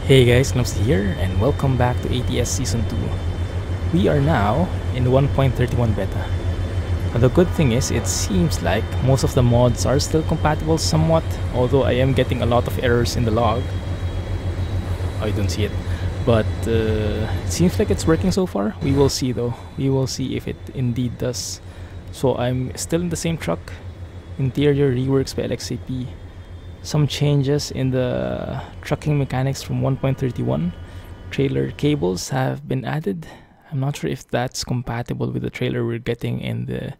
Hey guys, Clumsy here, and welcome back to ATS Season 2. We are now in 1.31 beta. Now the good thing is, it seems like most of the mods are still compatible somewhat, although I am getting a lot of errors in the log. Oh, you don't see it. But it seems like it's working so far. We will see though. We will see if it indeed does. So I'm still in the same truck. Interior reworks by LXAP. Some changes in the trucking mechanics from 1.31. Trailer cables have been added. I'm not sure if that's compatible with the trailer we're getting in the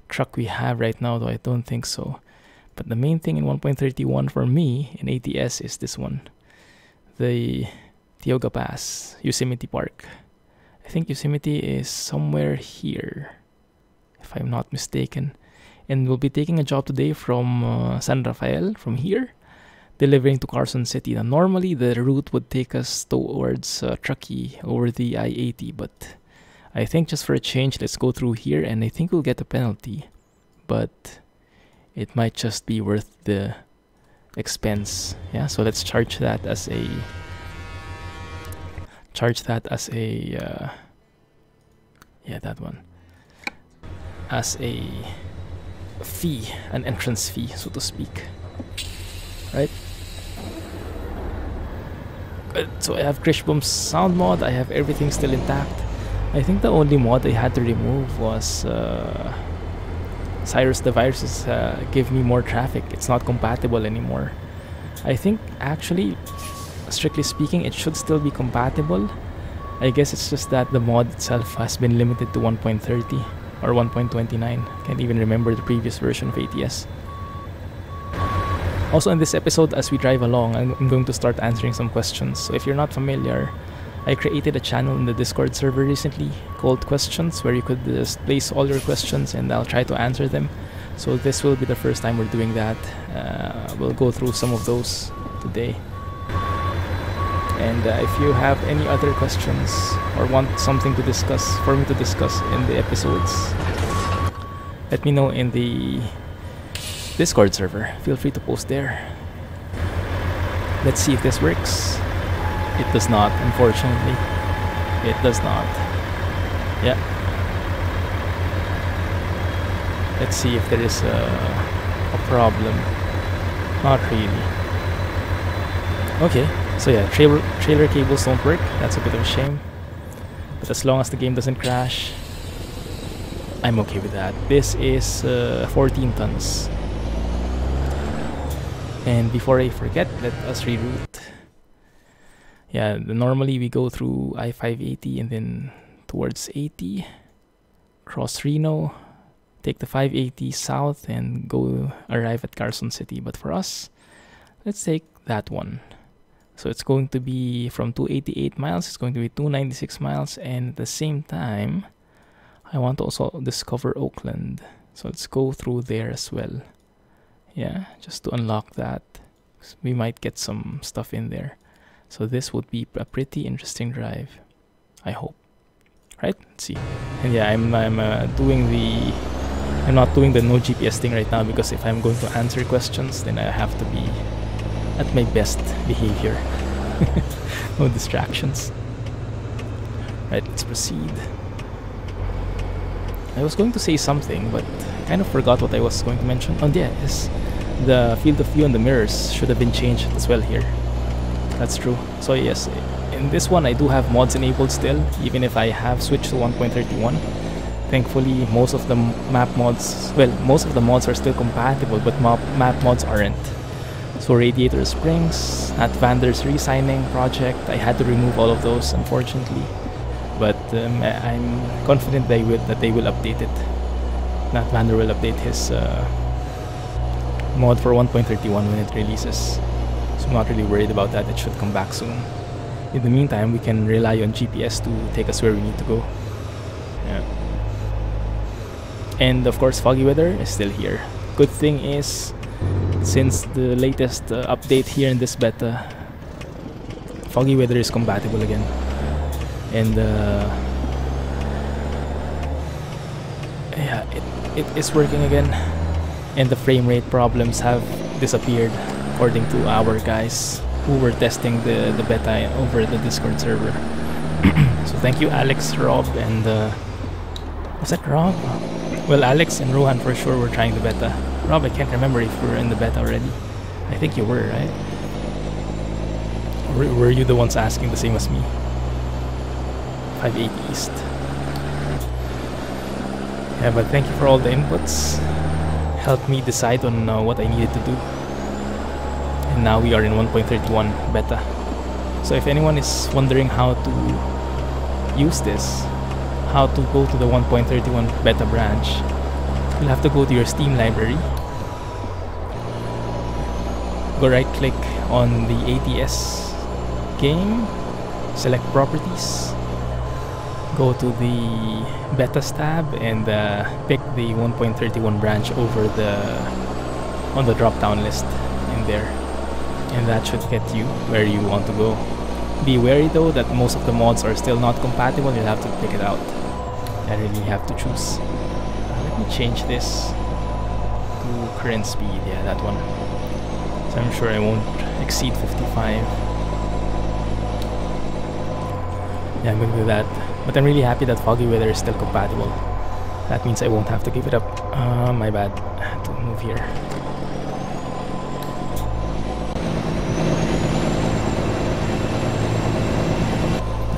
truck we have right now, though I don't think so. But the main thing in 1.31 for me in ATS is this one. The Tioga Pass, Yosemite Park. I think Yosemite is somewhere here, if I'm not mistaken. And we'll be taking a job today from San Rafael, from here, delivering to Carson City. Now, normally the route would take us towards Truckee over the I-80, but I think just for a change, let's go through here, and I think we'll get a penalty, but it might just be worth the expense. Yeah, so let's charge that as a yeah, that one, as a fee, an entrance fee, so to speak. Right? Good. So I have Krishbom's sound mod. I have everything still intact. I think the only mod I had to remove was Cyrus the Virus give me more traffic. It's not compatible anymore. I think actually, strictly speaking, it should still be compatible. I guess it's just that the mod itself has been limited to 1.30 or 1.29. Can't even remember the previous version of ATS. Also in this episode, as we drive along, I'm going to start answering some questions. So if you're not familiar, I created a channel in the Discord server recently called Questions, where you could just place all your questions and I'll try to answer them. So this will be the first time we're doing that. We'll go through some of those today. And if you have any other questions or want something to discuss, for me to discuss in the episodes, let me know in the Discord server. Feel free to post there. Let's see if this works. It does not, unfortunately. It does not. Yeah. Let's see if there is a problem. Not really. Okay, so yeah, trailer cables don't work. That's a bit of a shame. But as long as the game doesn't crash, I'm okay with that. This is 14 tons. And before I forget, let us reroute. Yeah, normally we go through I-580 and then towards 80, cross Reno, take the 580 south and go arrive at Carson City. But for us, let's take that one. So it's going to be from 288 miles, it's going to be 296 miles, and at the same time, I want to also discover Oakland. So let's go through there as well. Yeah, just to unlock that. We might get some stuff in there. So this would be a pretty interesting drive, I hope. Right? Let's see. And yeah, I'm not doing the no GPS thing right now, because if I'm going to answer questions, then I have to be at my best behavior. No distractions. Right, let's proceed. I was going to say something, but I kind of forgot what I was going to mention. Oh yeah, yes. The field of view and the mirrors should have been changed as well here. That's true. So yes, in this one I do have mods enabled still, even if I have switched to 1.31. Thankfully, most of the map mods, well, most of the mods are still compatible, but map mods aren't. So Radiator Springs, Nat Vander's re-signing project, I had to remove all of those, unfortunately. But I'm confident that they will update it. Nat Vander will update his mod for 1.31 when it releases. So I'm not really worried about that. It should come back soon. In the meantime, we can rely on GPS to take us where we need to go. Yeah. And of course, foggy weather is still here. Good thing is, since the latest update here in this beta, foggy weather is compatible again. And yeah, it is working again. And the frame rate problems have disappeared, according to our guys. who were testing the beta over the Discord server. So thank you, Alex, Rob, and was that Rob? Well, Alex and Rohan for sure were trying the beta. Rob, I can't remember if we were in the beta already. I think you were, right? Or were you the ones asking the same as me? 580 East. Yeah, but thank you for all the inputs. Helped me decide on what I needed to do. And now we are in 1.31 beta. So if anyone is wondering how to use this, how to go to the 1.31 beta branch, you'll have to go to your Steam library. Go right click on the ATS game, select properties, go to the betas tab and pick the 1.31 branch over on the drop down list in there, and that should get you where you want to go. Be wary though that most of the mods are still not compatible. You'll have to pick it out. I really have to choose. Let me change this to current speed. Yeah, that one. So I'm sure I won't exceed 55. Yeah, I'm gonna do that. But I'm really happy that foggy weather is still compatible. That means I won't have to give it up. My bad. I have to move here.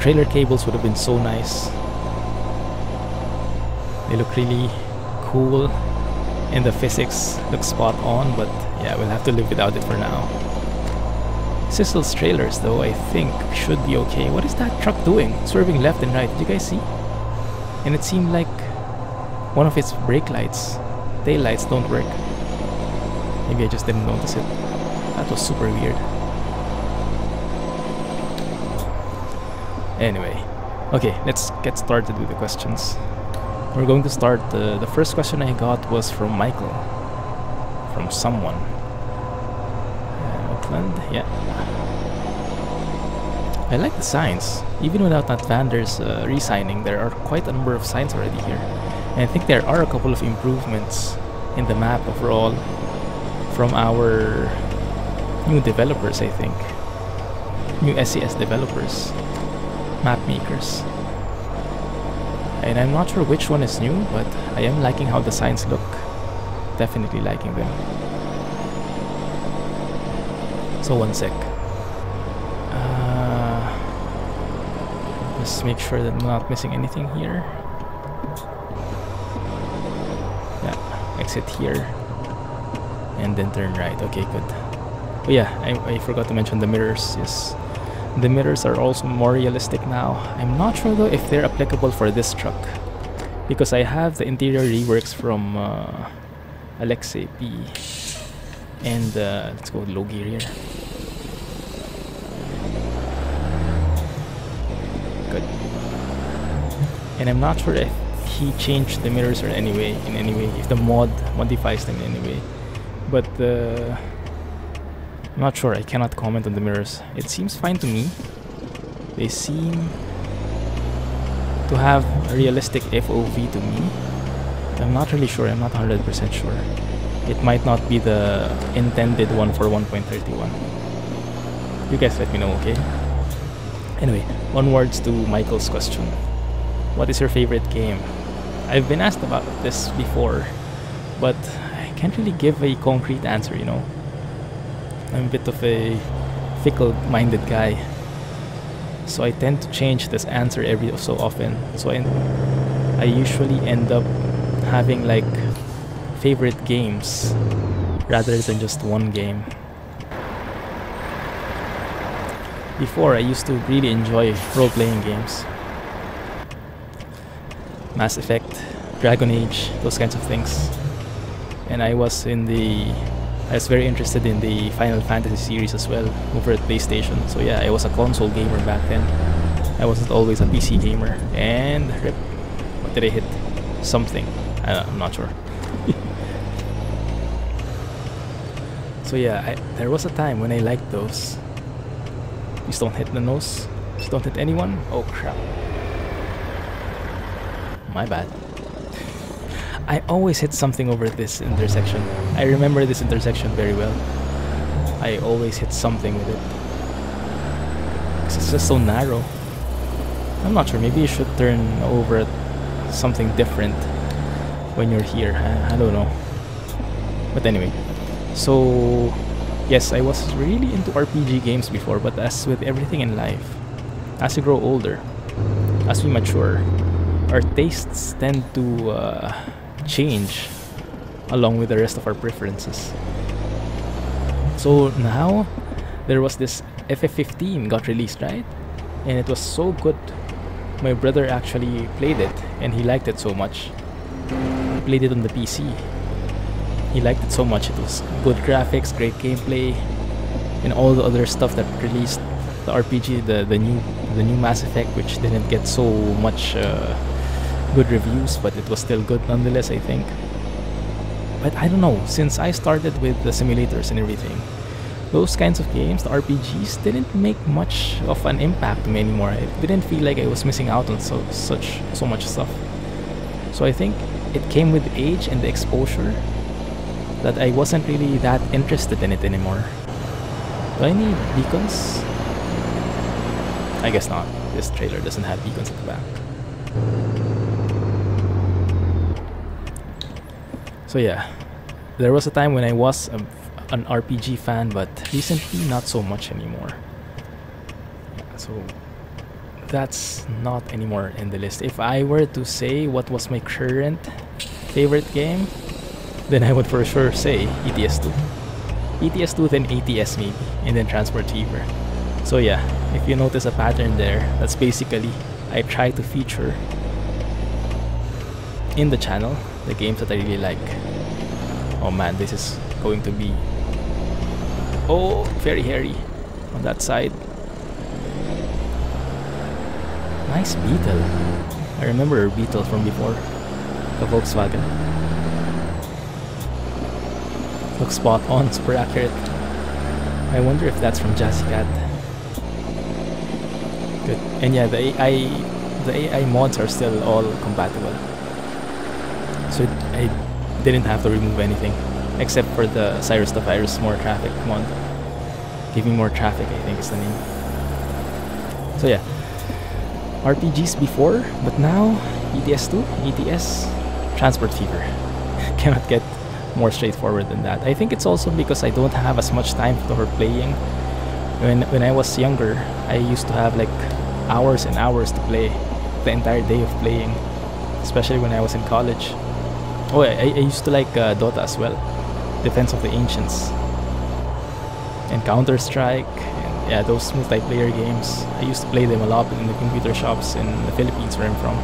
Trailer cables would have been so nice. They look really cool and the physics look spot on, but yeah, we'll have to live without it for now. Sissel's trailers though, I think should be okay. What is that truck doing? Swerving left and right. Did you guys see? And it seemed like one of its brake lights, tail lights don't work. Maybe I just didn't notice it. That was super weird. Anyway, okay, let's get started with the questions. We're going to start, the first question I got was from Michael. From someone. Oakland, yeah. I like the signs. Even without Nat Vander's re-signing, there are quite a number of signs already here. And I think there are a couple of improvements in the map overall from our new developers, I think. New SCS developers. Map makers. And I'm not sure which one is new, but I am liking how the signs look. Definitely liking them. So one sec. Just make sure that I'm not missing anything here. Yeah, exit here. And then turn right. Okay, good. Oh yeah, I forgot to mention the mirrors. Yes. The mirrors are also more realistic now. I'm not sure though if they're applicable for this truck, because I have the interior reworks from Alexei P. And let's go with low gear here. Good. And I'm not sure if he changed the mirrors or in any way, if the mod modifies them in any way. But I'm not sure, I cannot comment on the mirrors. It seems fine to me. They seem to have a realistic FOV to me. I'm not really sure, I'm not 100% sure. It might not be the intended one for 1.31. You guys let me know, okay? Anyway, onwards to Michael's question. What is your favorite game? I've been asked about this before, but I can't really give a concrete answer, you know? I'm a bit of a fickle-minded guy, so I tend to change this answer every so often. So I usually end up having like favorite games rather than just one game. Before, I used to really enjoy role-playing games, Mass Effect, Dragon Age, those kinds of things, and I was very interested in the Final Fantasy series as well over at PlayStation. So yeah, I was a console gamer back then. I wasn't always a PC gamer. And rip. What did I hit? Something. I'm not sure. So yeah, there was a time when I liked those. Please don't hit the nose. Please don't hit anyone. Oh crap. My bad. I always hit something over this intersection. I remember this intersection very well. I always hit something with it. because it's just so narrow. I'm not sure, maybe you should turn over something different when you're here. I don't know. But anyway, so yes, I was really into RPG games before, but as with everything in life, as you grow older, as we mature, our tastes tend to change along with the rest of our preferences. So now there was this FF15 got released, right? And it was so good. My brother actually played it and he liked it so much. He played it on the PC. He liked it so much. It was good graphics, great gameplay, and all the other stuff that released the RPG, the new Mass Effect, which didn't get so much good reviews, but it was still good nonetheless, I think. But I don't know, since I started with the simulators and everything, those kinds of games, the RPGs, didn't make much of an impact to me anymore. I didn't feel like I was missing out on so much stuff. So I think it came with age and the exposure that I wasn't really that interested in it anymore. Do I need beacons? I guess not. This trailer doesn't have beacons at the back. So yeah, there was a time when I was an RPG fan, but recently not so much anymore. Yeah, so that's not anymore in the list. If I were to say what was my current favorite game, then I would for sure say ETS2. ETS2, then ATS maybe, and then Transport Fever. So yeah, if you notice a pattern there, that's basically I try to feature in the channel the games that I really like. Oh man, this is going to be very hairy on that side. Nice Beetle. I remember Beetle from before, the Volkswagen. Looks spot on, super accurate. I wonder if that's from Jazzy Cat. Good. And yeah, the AI mods are still all compatible. So I didn't have to remove anything except for the Cyrus the Virus More Traffic mod. Give me more traffic, I think is the name. So yeah, RPGs before, but now ETS2, ETS, Transport Fever. Cannot get more straightforward than that. I think it's also because I don't have as much time for playing. When I was younger, I used to have like hours and hours to play, the entire day of playing, especially when I was in college. Oh, I used to like Dota as well, Defense of the Ancients, and Counter-Strike, and yeah, those multiplayer games. I used to play them a lot in the computer shops in the Philippines where I'm from.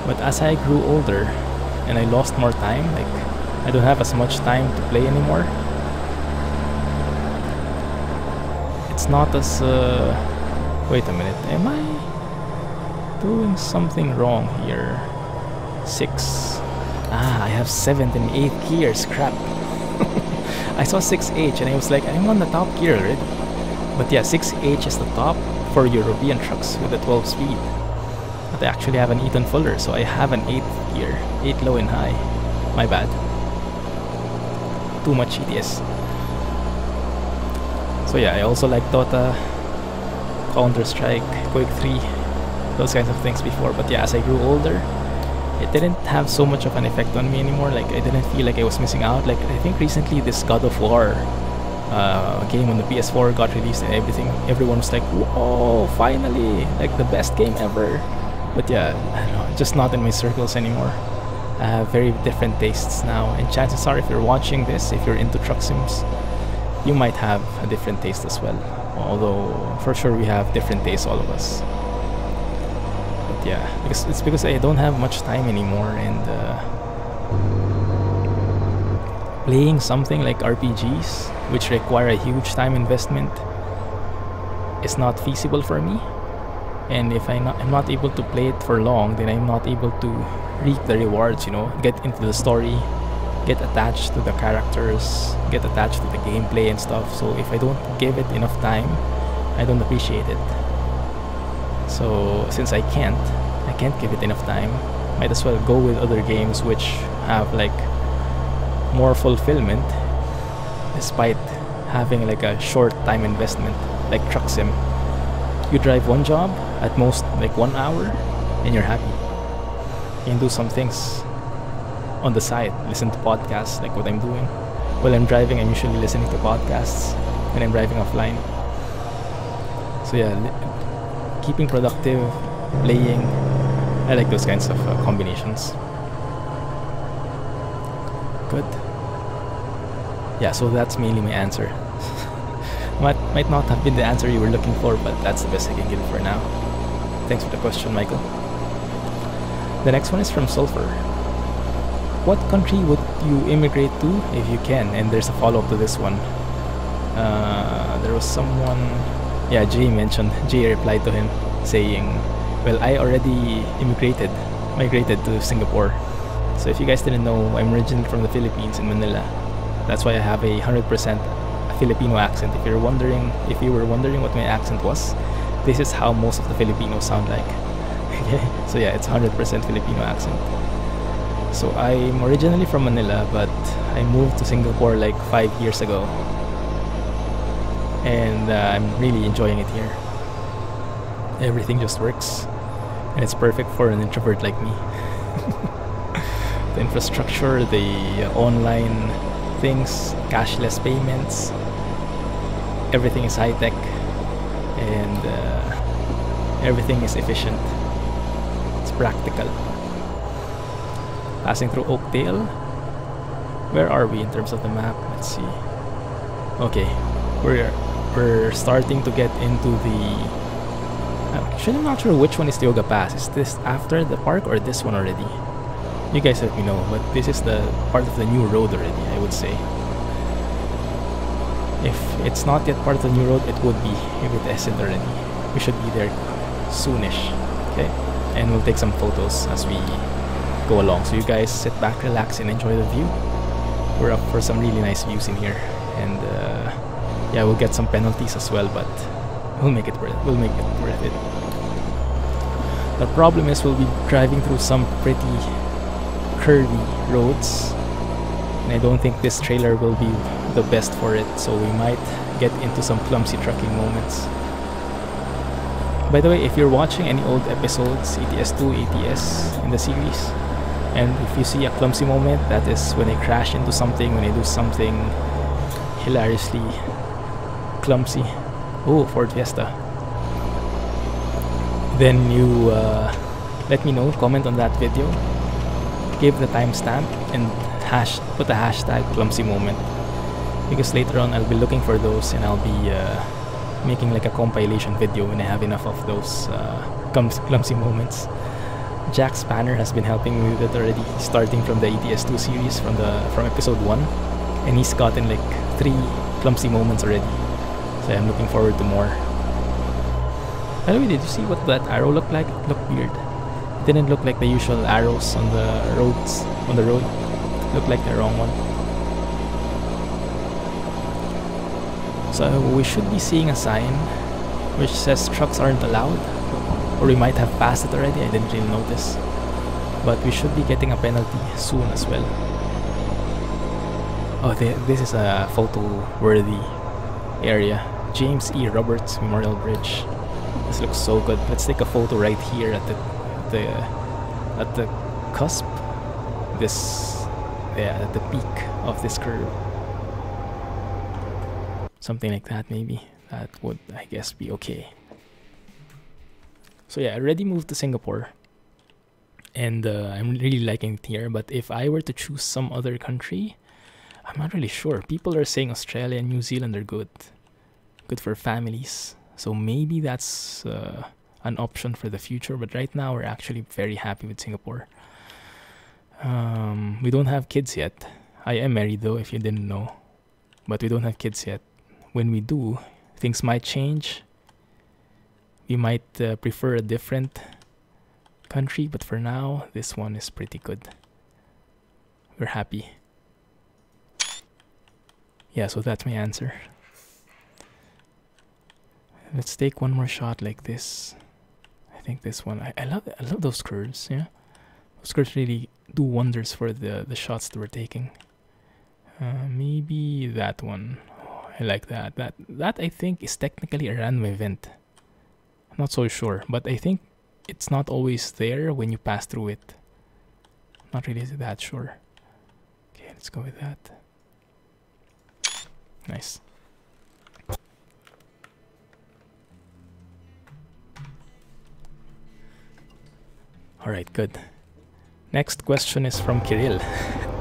But as I grew older and I lost more time, like I don't have as much time to play anymore. It's not as wait a minute, am I doing something wrong here? 6. I have 7th and 8th gears, crap. I saw 6H and I was like, I'm on the top gear already. But yeah, 6H is the top for European trucks with a 12 speed. But I actually have an Eaton Fuller, so I have an 8th gear, 8 low and high. My bad. Too much ETS. So yeah, I also like Dota, Counter-Strike, Quake 3, those kinds of things before. But yeah, as I grew older, it didn't have so much of an effect on me anymore. Like I didn't feel like I was missing out. Like I think recently this God of War game on the PS4 got released and everything. Everyone was like, "Whoa, finally! Like the best game ever!" But yeah, I don't know, just not in my circles anymore. I have very different tastes now, and chances are, if you're watching this, if you're into truck sims, you might have a different taste as well. Although for sure we have different tastes, all of us. Yeah, because I don't have much time anymore, and playing something like RPGs, which require a huge time investment, is not feasible for me. And if I'm not able to play it for long, then I'm not able to reap the rewards, you know, get into the story, get attached to the characters, get attached to the gameplay and stuff. So if I don't give it enough time, I don't appreciate it. So since I can't give it enough time, might as well go with other games which have like more fulfillment despite having like a short time investment. like truck sim. You drive one job, at most like 1 hour, and you're happy. You can do some things on the side, listen to podcasts like what I'm doing. While I'm driving, I'm usually listening to podcasts when I'm driving offline. So yeah, keeping productive, playing, I like those kinds of combinations. Good. Yeah, so that's mainly my answer. Might not have been the answer you were looking for, but that's the best I can give for now. Thanks for the question, Michael. The next one is from Sulfur. What country would you immigrate to if you can? And there's a follow-up to this one. There was someone... Yeah, Jay replied to him saying, well, I already migrated to Singapore. So if you guys didn't know, I'm originally from the Philippines in Manila. That's why I have a 100% Filipino accent. If you were wondering what my accent was, this is how most of the Filipinos sound like. Okay, so yeah, it's 100% Filipino accent. So I'm originally from Manila, but I moved to Singapore like 5 years ago, and I'm really enjoying it here. Everything just works, and it's perfect for an introvert like me. The infrastructure, the online things, cashless payments, everything is high-tech, and everything is efficient. It's practical. Passing through Oakdale. Where are we in terms of the map? Let's see. Okay, we're starting to get into the... Actually, I'm not sure which one is the Yoga Pass. Is this after the park or this one already? You guys let me know, but this is the part of the new road already, I would say. If it's not yet part of the new road, it would be if it isn't already. We should be there soonish, okay? And we'll take some photos as we go along. So you guys sit back, relax, and enjoy the view. We're up for some really nice views in here, and yeah, we'll get some penalties as well, but we'll make it worth it. We'll make it worth it. The problem is we'll be driving through some pretty curvy roads, and I don't think this trailer will be the best for it, so we might get into some clumsy trucking moments. By the way, if you're watching any old episodes, ATS2, ATS in the series, and if you see a clumsy moment, that is when I crash into something, when I do something hilariously clumsy. Oh, Ford Fiesta. Then you let me know, comment on that video, give the timestamp, and put the hashtag clumsy moment, because later on I'll be looking for those, and I'll be making like a compilation video when I have enough of those clumsy moments. Jack Spanner has been helping me with it already, starting from the ATS2 series from episode 1, and he's gotten like 3 clumsy moments already, so I'm looking forward to more. By the way, did you see what that arrow looked like? It looked weird. It didn't look like the usual arrows on the road. It looked like the wrong one. So we should be seeing a sign which says trucks aren't allowed, or we might have passed it already, I didn't really notice. But we should be getting a penalty soon as well. Oh, this is a photo-worthy area. James E. Roberts Memorial Bridge. This looks so good. Let's take a photo right here at the cusp. At the peak of this curve. Something like that, maybe. That would, I guess, be okay. So yeah, I already moved to Singapore, and I'm really liking it here. But if I were to choose some other country, I'm not really sure. People are saying Australia and New Zealand are good for families. So maybe that's an option for the future. But right now, we're actually very happy with Singapore. We don't have kids yet. I am married though, if you didn't know. But we don't have kids yet. When we do, things might change. We might prefer a different country, but for now, this one is pretty good. We're happy. Yeah, so that's my answer. Let's take one more shot like this. I think this one. I love those curves. Yeah, those curves really do wonders for the shots that we're taking. Maybe that one. Oh, I like that. That I think is technically a random event. I'm not so sure, but I think it's not always there when you pass through it. Not really that sure. Okay, let's go with that. Nice. Alright, good. Next question is from Kirill.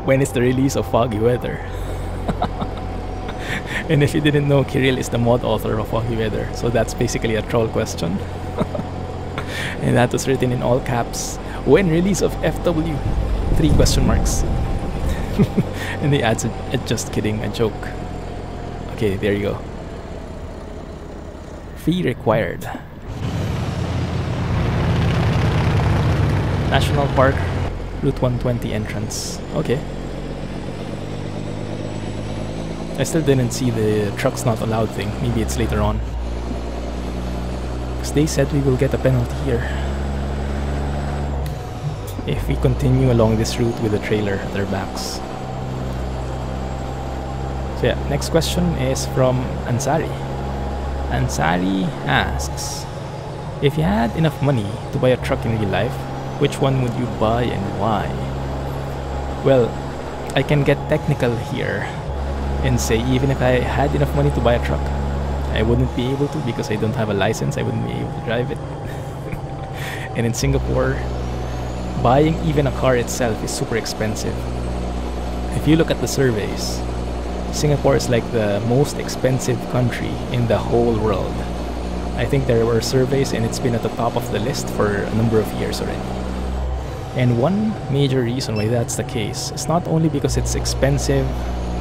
When is the release of Foggy Weather? And if you didn't know, Kirill is the mod author of Foggy Weather, so that's basically a troll question. And that was written in all caps. When release of FW? 3 question marks. And he adds just kidding, a joke. Okay, there you go. Fee required. National Park, Route 120 entrance. Okay. I still didn't see the trucks not allowed thing. Maybe it's later on. Because they said we will get a penalty here if we continue along this route with the trailer at their backs. So yeah, next question is from Ansari. Ansari asks, if you had enough money to buy a truck in real life, which one would you buy and why? Well, I can get technical here and say even if I had enough money to buy a truck, I wouldn't be able to because I don't have a license. I wouldn't be able to drive it. And in Singapore, buying even a car itself is super expensive. If you look at the surveys, Singapore is like the most expensive country in the whole world. I think there were surveys and it's been at the top of the list for a number of years already. And one major reason why that's the case is not only because it's expensive,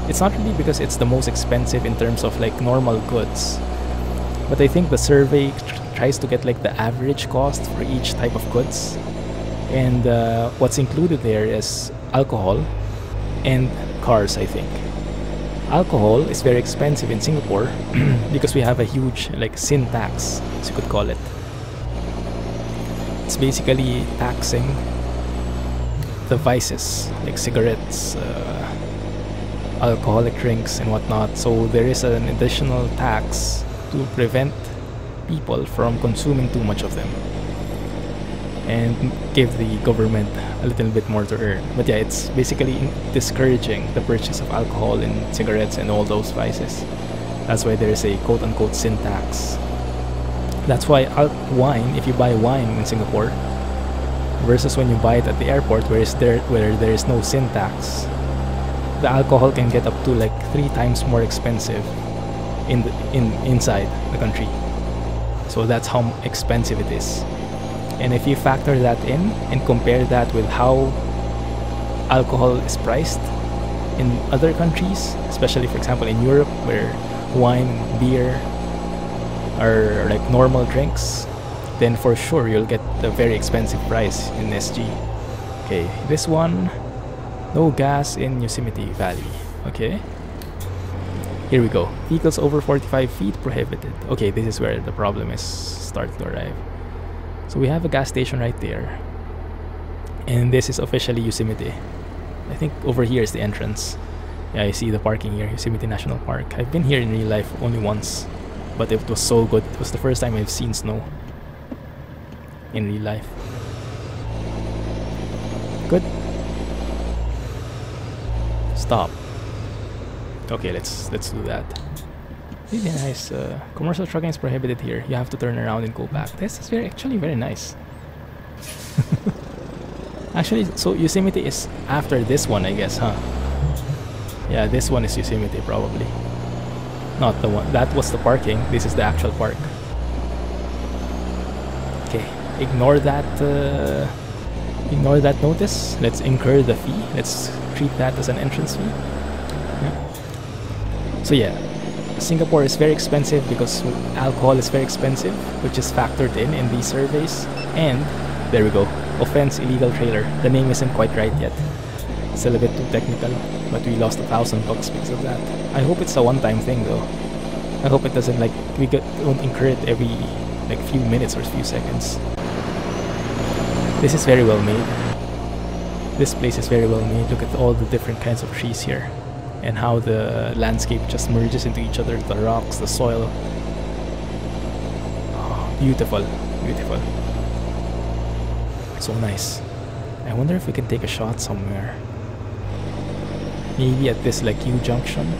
it's not really because it's the most expensive in terms of like normal goods, but I think the survey tries to get like the average cost for each type of goods. And what's included there is alcohol and cars, I think. Alcohol is very expensive in Singapore because we have a huge like sin tax, as you could call it. It's basically taxing the vices like cigarettes, alcoholic drinks and whatnot. So there is an additional tax to prevent people from consuming too much of them and give the government a little bit more to earn. But yeah, it's basically discouraging the purchase of alcohol and cigarettes and all those vices. That's why there is a quote-unquote sin tax. That's why wine, if you buy wine in Singapore versus when you buy it at the airport where there is no sin tax, the alcohol can get up to like 3 times more expensive inside the country. So that's how expensive it is. And if you factor that in and compare that with how alcohol is priced in other countries, especially for example in Europe where wine and beer are like normal drinks, then for sure you'll get a very expensive price in SG. Okay, this one, no gas in Yosemite Valley. Okay, here we go. Vehicles over 45 feet prohibited. Okay, this is where the problem is starting to arrive. So we have a gas station right there, and this is officially Yosemite. I think over here is the entrance. Yeah, I see the parking here, Yosemite National Park. I've been here in real life only once, but it was so good. It was the first time I've seen snow in real life. Good. Stop. Okay, let's do that. Really nice. Commercial trucking is prohibited here. You have to turn around and go back. This is actually very nice. Actually, so Yosemite is after this one, I guess, huh? Yeah, this one is Yosemite probably. Not the one. That was the parking. This is the actual park. Okay, ignore that notice. Let's incur the fee. Let's treat that as an entrance fee. Yeah. So yeah, Singapore is very expensive because alcohol is very expensive, which is factored in these surveys. And there we go. Offense illegal trailer. The name isn't quite right yet. Still a bit too technical, but we lost $1,000 because of that. I hope it's a one-time thing though. I hope it doesn't like don't incur it every like few minutes or few seconds. This is very well made. This place is very well made. Look at all the different kinds of trees here. and how the landscape just merges into each other, the rocks, the soil. Oh, beautiful, beautiful. So nice. I wonder if we can take a shot somewhere. Maybe at this like U-junction,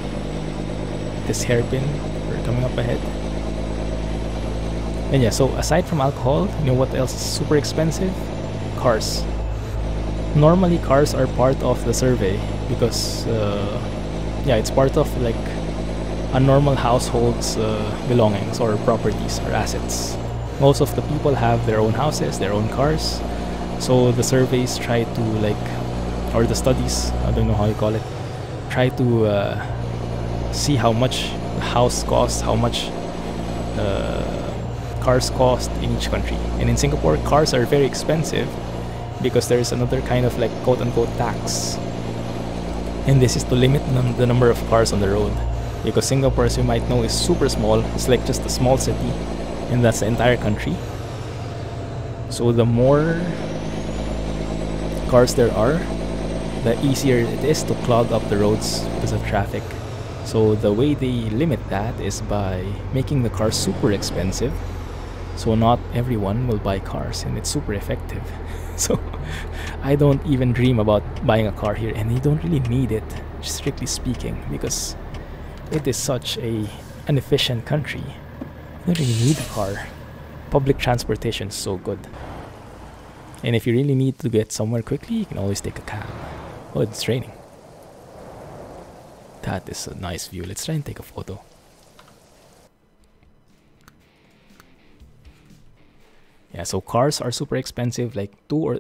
this hairpin we're coming up ahead. And yeah, so aside from alcohol, you know what else is super expensive? Cars. Normally cars are part of the survey because yeah, it's part of like a normal household's belongings or properties or assets. Most of the people have their own houses, their own cars. So the surveys try to like, or the studies, I don't know how you call it, try to see how much the house costs, how much cars cost in each country. And in Singapore, cars are very expensive because there is another kind of like quote-unquote tax. And this is to limit the number of cars on the road. Because Singapore, as you might know, is super small. It's like just a small city, and that's the entire country. So the more cars there are, the easier it is to clog up the roads because of traffic. So the way they limit that is by making the cars super expensive. So not everyone will buy cars, and it's super effective. So I don't even dream about buying a car here, and you don't really need it, strictly speaking, because it is such an efficient country. You don't really need a car. Public transportation is so good. And if you really need to get somewhere quickly, you can always take a cab. Oh, it's raining. That is a nice view. Let's try and take a photo. Yeah, so cars are super expensive, like 2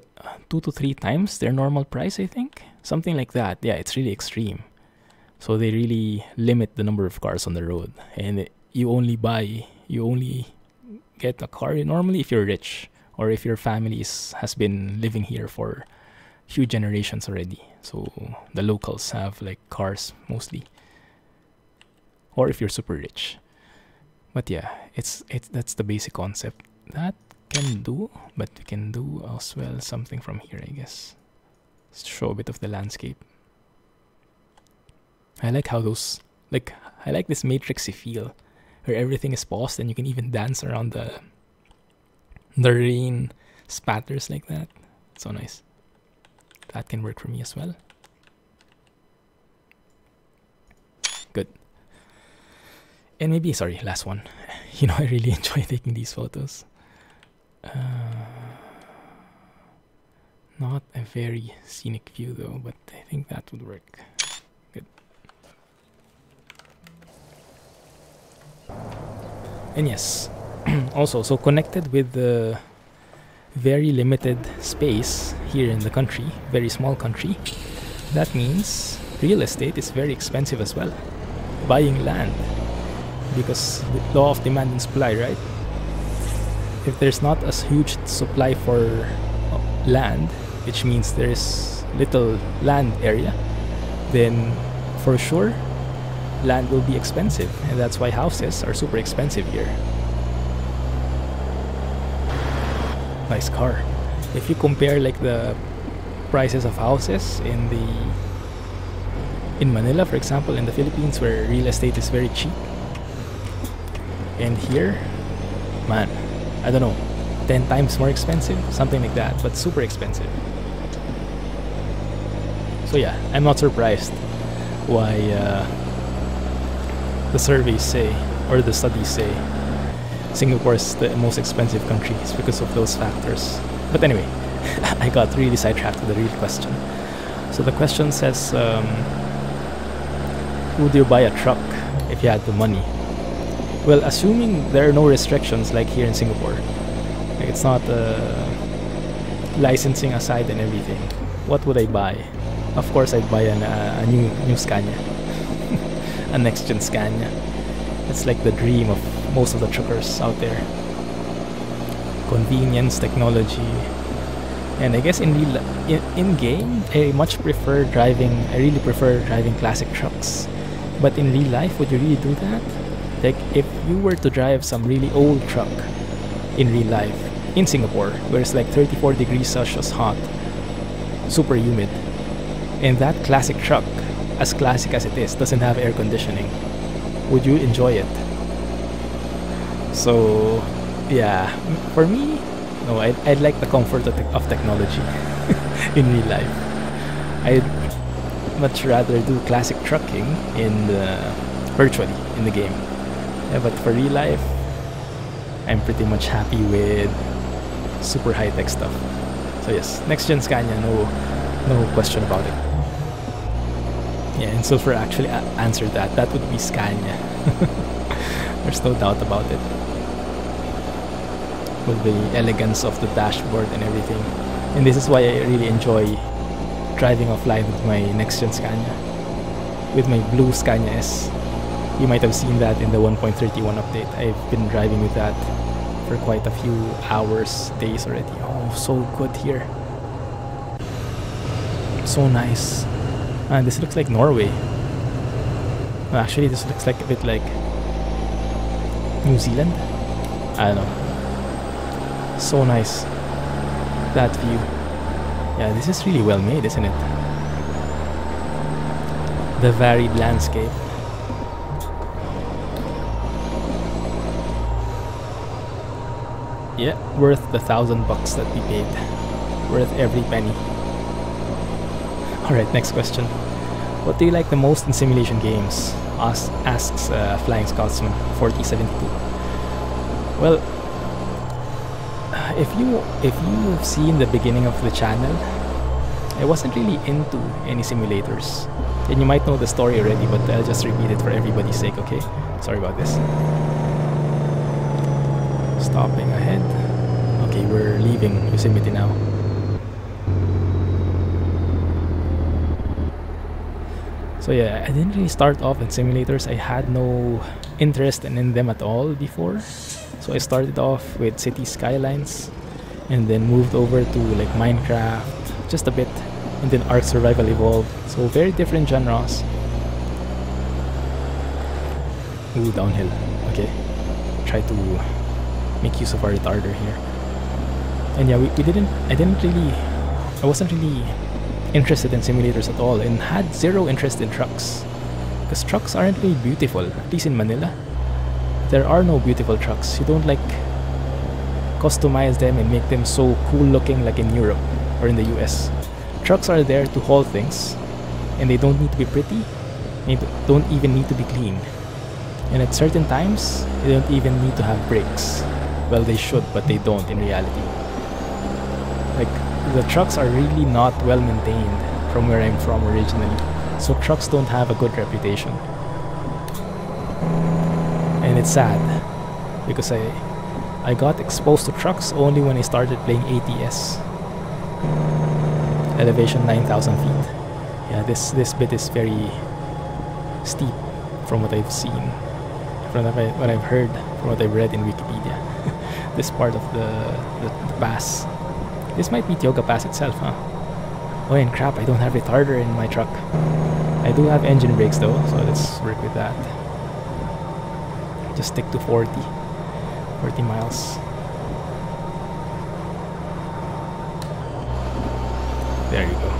to 3 times their normal price, I think. Something like that. Yeah, it's really extreme. So they really limit the number of cars on the road. And you only get a car normally if you're rich, or if your family has been living here for few generations already. So the locals have like cars mostly. Or if you're super rich. But yeah, that's the basic concept. That can do, but we can do as well something from here, I guess. Let's show a bit of the landscape. I like how those, like, I like this matrixy feel where everything is paused and you can even dance around the rain spatters like that. So nice. That can work for me as well. Good. And maybe, sorry, last one. You know, I really enjoy taking these photos. Not a very scenic view though, but I think that would work. Good. And yes, also, so connected with the very limited space here in the country, very small country, that means real estate is very expensive as well. Buying land, because the law of demand and supply, right? If there's not a huge supply for land, which means there is little land area, then for sure land will be expensive, and that's why houses are super expensive here. Nice car. If you compare like the prices of houses in Manila, for example, in the Philippines, where real estate is very cheap, and here, man, I don't know, 10 times more expensive, something like that, but super expensive. So yeah, I'm not surprised why the surveys say, or the studies say, Singapore is the most expensive country. It's because of those factors. But anyway, I got really sidetracked to the real question. So the question says, would you buy a truck if you had the money? Well, assuming there are no restrictions like here in Singapore, like it's not licensing aside and everything, what would I buy? Of course, I'd buy a new Scania, a next-gen Scania. It's like the dream of most of the truckers out there. Convenience, technology, and I guess in game, I really prefer driving classic trucks. But in real life, would you really do that? Like, if you were to drive some really old truck in real life, in Singapore, where it's like 34 degrees Celsius hot, super humid, and that classic truck as classic as it is, doesn't have air conditioning, would you enjoy it? So yeah, for me, no, I'd like the comfort of technology in real life. I'd much rather do classic trucking in virtually in the game. Yeah, but for real life, I'm pretty much happy with super high-tech stuff. So yes, next gen Scania, no question about it. Yeah, and Sulfur actually answered that. That would be Scania. There's no doubt about it. With the elegance of the dashboard and everything. And this is why I really enjoy driving offline with my next gen Scania. With my blue Scania S. You might have seen that in the 1.31 update. I've been driving with that for quite a few hours, days already. Oh, so good here. So nice. And this looks like Norway. Well, actually, this looks like a bit like New Zealand. I don't know. So nice. That view. Yeah, this is really well made, isn't it? The varied landscape. Yeah, worth the $1,000 that we paid. Worth every penny. Alright, next question. What do you like the most in simulation games? Asks Flying Scotsman 4072. Well, if you've seen the beginning of the channel, I wasn't really into any simulators. And you might know the story already, but I'll just repeat it for everybody's sake, okay? Sorry about this. Stopping ahead. Okay, we're leaving Yosemite now. So yeah, I didn't really start off in simulators. I had no interest in them at all before. So I started off with City Skylines and then moved over to like Minecraft just a bit, and then Ark Survival Evolved. So very different genres. Ooh, downhill. Okay. Try to make use of our retarder here. And yeah, I wasn't really interested in simulators at all, and had zero interest in trucks. Because trucks aren't really beautiful, at least in Manila. There are no beautiful trucks. You don't like customize them and make them so cool looking like in Europe or in the US. Trucks are there to haul things, and they don't need to be pretty. They don't even need to be clean. And at certain times, they don't even need to have brakes. Well, they should, but they don't in reality. Like, the trucks are really not well maintained from where I'm from originally. So trucks don't have a good reputation. And it's sad, because I got exposed to trucks only when I started playing ATS. Elevation 9,000 feet. Yeah, this bit is very steep from what I've seen, from what I've heard, from what I've read in Wikipedia. This part of the pass. This might be Tioga Pass itself, huh? Oh, and crap, I don't have retarder in my truck. I do have engine brakes though, so let's work with that. Just stick to 40 miles. There you go.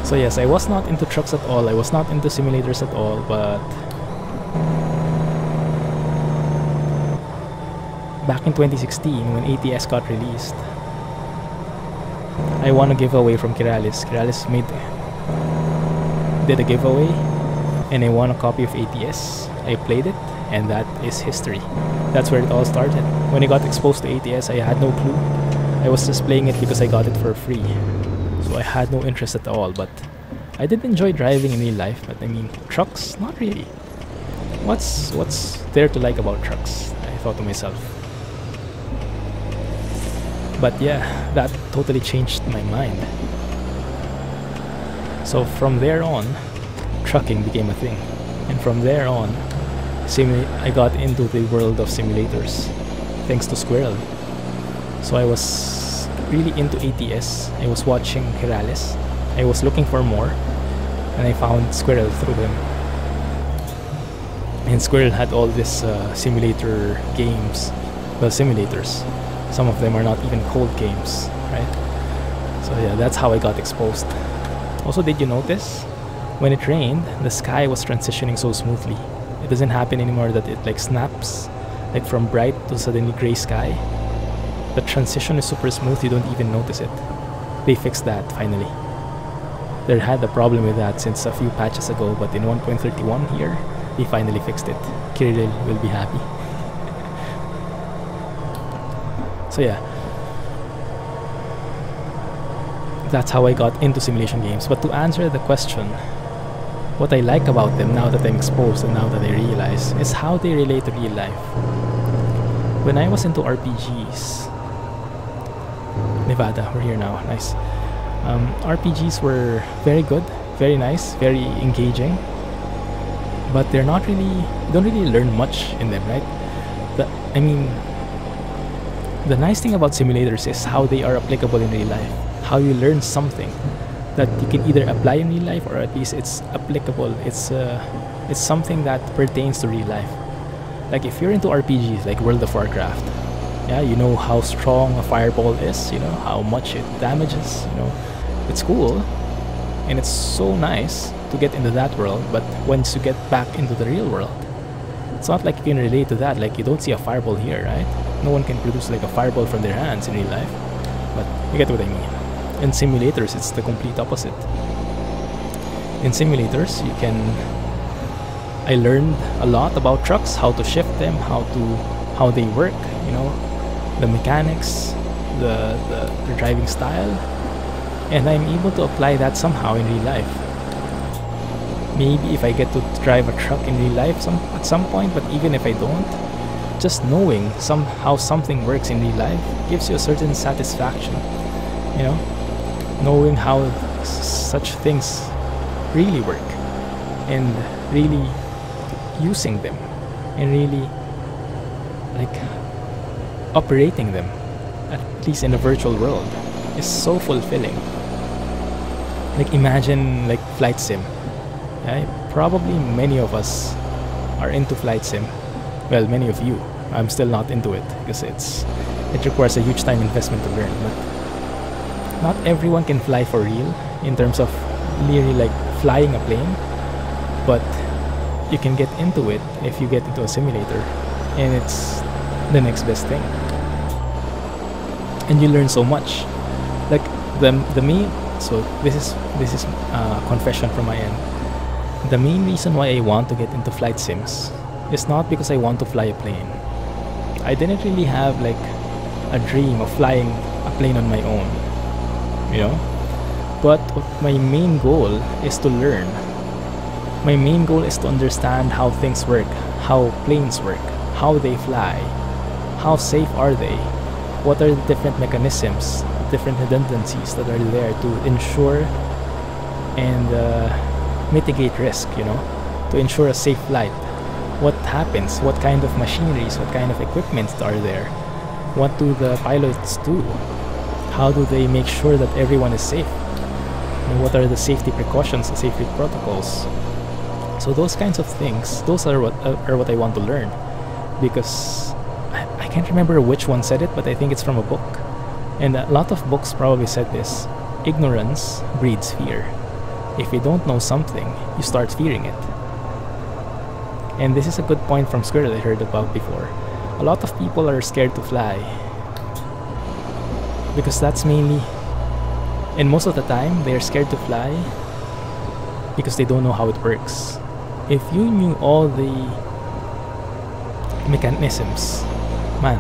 So yes, I was not into trucks at all. I was not into simulators at all, but back in 2016, when ATS got released, I won a giveaway from Kiralis. Kiralis did a giveaway, and I won a copy of ATS. I played it, and that is history. That's where it all started. When I got exposed to ATS, I had no clue. I was just playing it because I got it for free. So I had no interest at all, but I did enjoy driving in real life. But I mean, trucks, not really. What's there to like about trucks? I thought to myself. But yeah, that totally changed my mind. So from there on, trucking became a thing. And from there on, I got into the world of simulators, thanks to Squirrel. So I was really into ATS. I was watching Kiralis. I was looking for more, and I found Squirrel through him. And Squirrel had all this simulator games, well, simulators. Some of them are not even cold games, right? So yeah, that's how I got exposed. Also, did you notice? When it rained, the sky was transitioning so smoothly. It doesn't happen anymore that it like snaps like from bright to suddenly gray sky. The transition is super smooth, you don't even notice it. They fixed that finally. They had a problem with that since a few patches ago, but in 1.31 here, they finally fixed it. Kirill will be happy. So yeah, that's how I got into simulation games. But to answer the question, what I like about them now that I'm exposed and now that I realize is how they relate to real life. When I was into RPGs, Nevada, we're here now, nice. RPGs were very good, very nice, very engaging, but they're not really, you don't really learn much in them, right? I mean, the nice thing about simulators is how they are applicable in real life, how you learn something that you can either apply in real life or at least it's applicable, it's something that pertains to real life. Like if you're into RPGs like World of Warcraft, yeah, you know how strong a fireball is, you know how much it damages, you know, it's cool and it's so nice to get into that world, but once you get back into the real world, it's not like you can relate to that. Like you don't see a fireball here, right? No one can produce like a fireball from their hands in real life, but you get what I mean. In simulators, it's the complete opposite. In simulators, I learned a lot about trucks, how to shift them, how they work, you know, the mechanics, the driving style, and I'm able to apply that somehow in real life. Maybe if I get to drive a truck in real life at some point, but even if I don't, just knowing how something works in real life gives you a certain satisfaction, you know, knowing how such things really work and really using them and really like operating them, at least in a virtual world, is so fulfilling. Like imagine like flight sim. Yeah, probably many of us are into flight sim. Well, many of you. I'm still not into it because it requires a huge time investment to learn, but not everyone can fly for real in terms of really like flying a plane, but you can get into it if you get into a simulator, and it's the next best thing. And you learn so much. Like the main, so this is a confession from my end. The main reason why I want to get into flight sims is not because I want to fly a plane. I didn't really have like a dream of flying a plane on my own, you know, but my main goal is to learn. My main goal is to understand how things work, how planes work, how they fly, how safe are they, what are the different mechanisms, different redundancies that are there to ensure and mitigate risk, you know, to ensure a safe flight. What happens, what kind of machineries, what kind of equipment are there, what do the pilots do, how do they make sure that everyone is safe, and what are the safety precautions, the safety protocols. So those kinds of things, those are what I want to learn, because I can't remember which one said it, but I think it's from a book, and a lot of books probably said this: ignorance breeds fear. If you don't know something, you start fearing it. And this is a good point from Squirrel I heard about before. A lot of people are scared to fly because that's mainly, and most of the time they're scared to fly because they don't know how it works. If you knew all the mechanisms, man,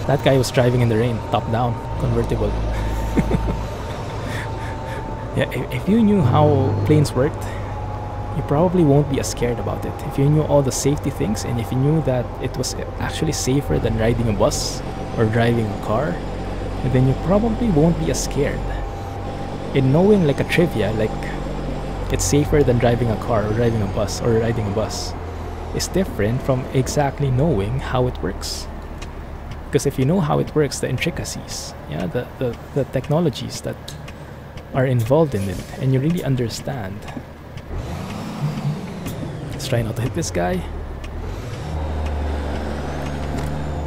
that guy was driving in the rain, top down, convertible. Yeah, if you knew how planes worked, you probably won't be as scared about it. If you knew all the safety things, and if you knew that it was actually safer than riding a bus or driving a car, then you probably won't be as scared. In knowing like a trivia, like it's safer than driving a car or driving a bus or riding a bus, is different from exactly knowing how it works. Because if you know how it works, the intricacies, yeah, the technologies that are involved in it, and you really understand. Let's try not to hit this guy.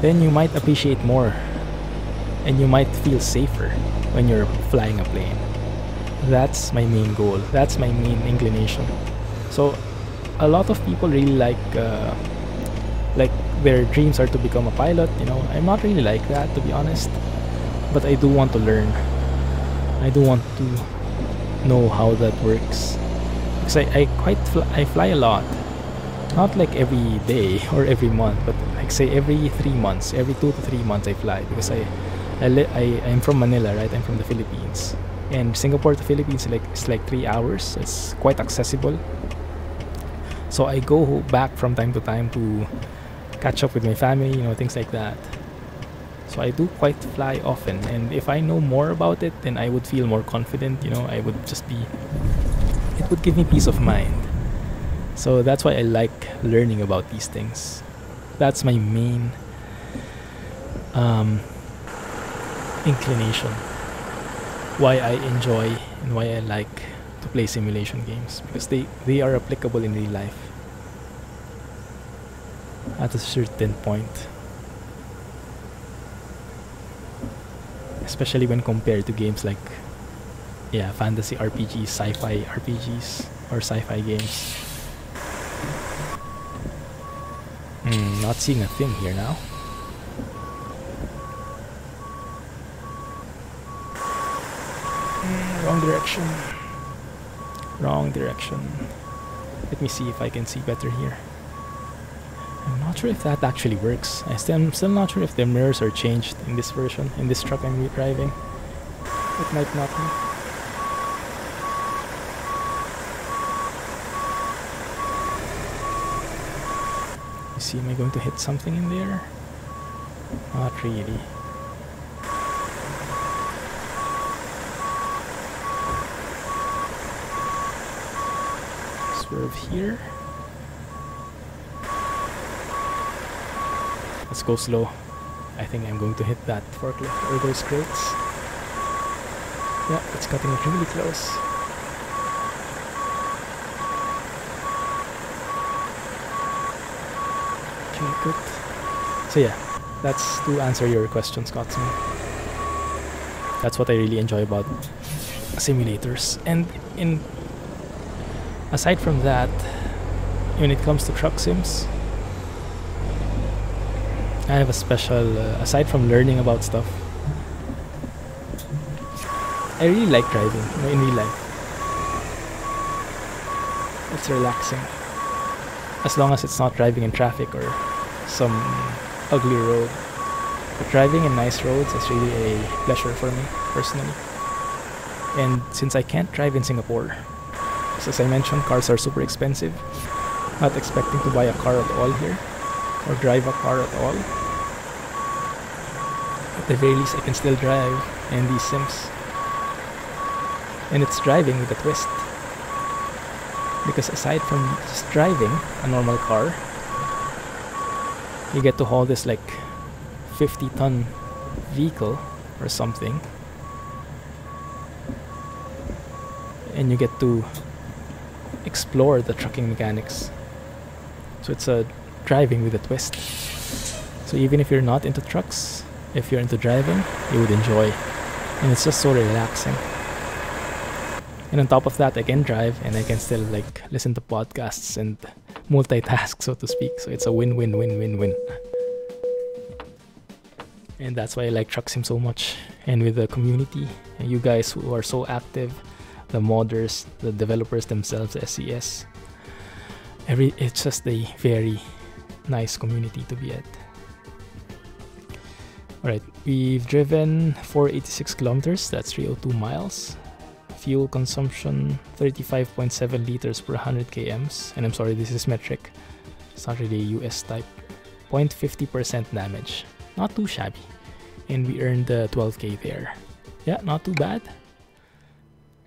Then you might appreciate more, and you might feel safer when you're flying a plane. That's my main goal. That's my main inclination. So a lot of people really like their dreams are to become a pilot. I'm not really like that, to be honest. But I do want to learn. I do want to know how that works. Because I fly a lot. Not like every day or every month, but like say every 3 months, every 2 to 3 months I fly, because I'm from Manila, right? I'm from the Philippines, and Singapore to Philippines it's like 3 hours. It's quite accessible. So I go back from time to time to catch up with my family, things like that. So I do quite fly often, and if I know more about it, then I would feel more confident. I would it would give me peace of mind. So that's why I like learning about these things. That's my main inclination. Why I enjoy and why I like to play simulation games, because they are applicable in real life at a certain point. Especially when compared to games like fantasy RPGs, sci-fi RPGs, or sci-fi games. Not seeing a thing here now. Wrong direction. Wrong direction. Let me see if I can see better here. I'm not sure if that actually works. I'm still not sure if the mirrors are changed in this version, in this truck I'm driving. It might not be. You see, am I going to hit something in there? Not really. Swerve here. Let's go slow. I think I'm going to hit that forklift or those crates. Yeah, it's cutting it really close. Okay, good. So yeah, that's to answer your question, Scotsman. That's what I really enjoy about simulators. And aside from that, when it comes to truck sims, I have a special, aside from learning about stuff, I really like driving in real life. It's relaxing. As long as it's not driving in traffic or some ugly road. But driving in nice roads is really a pleasure for me, personally. And since I can't drive in Singapore, as I mentioned, cars are super expensive. Not expecting to buy a car at all here, or drive a car at all. At the very least, I can still drive in these sims. And it's driving with a twist. Because aside from just driving a normal car, you get to haul this like 50-ton vehicle or something. And you get to explore the trucking mechanics. So it's a driving with a twist. So even if you're not into trucks, if you're into driving, you would enjoy. And it's just so relaxing. And on top of that, I can drive and I can still like listen to podcasts and multitask, so to speak. So it's a win-win-win-win-win. And that's why I like Truck Sim so much. And with the community, and you guys who are so active, the modders, the developers themselves, the SCS, it's just a very nice community to be at. Alright, we've driven 486 kilometers, that's 302 miles. Fuel consumption 35.7 liters per 100 kms. And I'm sorry, this is metric. It's not really a US type. 0.50% damage. Not too shabby. And we earned 12k there. Yeah, not too bad.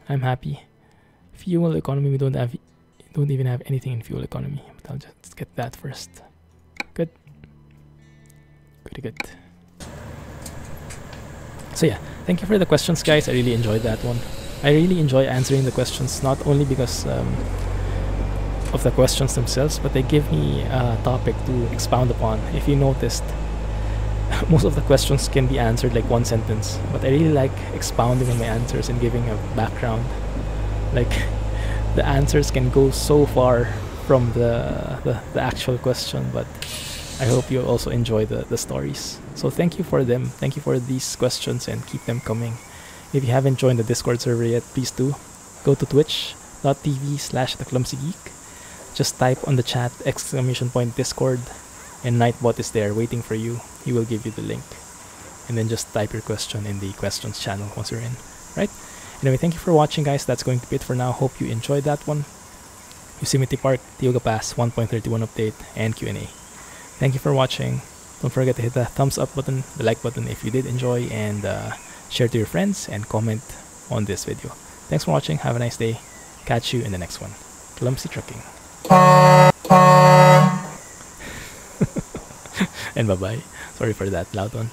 I'm happy. Fuel economy, we don't even have anything in fuel economy. But I'll just get that first. Good. Good. So yeah, thank you for the questions, guys. I really enjoyed that one. I really enjoy answering the questions, not only because of the questions themselves, but they give me a topic to expound upon. If you noticed, most of the questions can be answered like one sentence, but I really like expounding on my answers and giving a background Like, the answers can go so far from the actual question, but I hope you also enjoy the stories. So thank you for them. Thank you for these questions and keep them coming. If you haven't joined the Discord server yet, please do. Go to twitch.tv/theclumsygeek. Just type on the chat !Discord and Nightbot is there waiting for you. He will give you the link. And then just type your question in the questions channel once you're in. Right? Anyway, thank you for watching, guys. That's going to be it for now. Hope you enjoyed that one. Yosemite Park, Tioga Pass 1.31 update, and Q&A. Thank you for watching. Don't forget to hit the thumbs up button, the like button if you did enjoy, and share to your friends and comment on this video. Thanks for watching. Have a nice day. Catch you in the next one. Clumsy trucking. And bye-bye. Sorry for that loud one.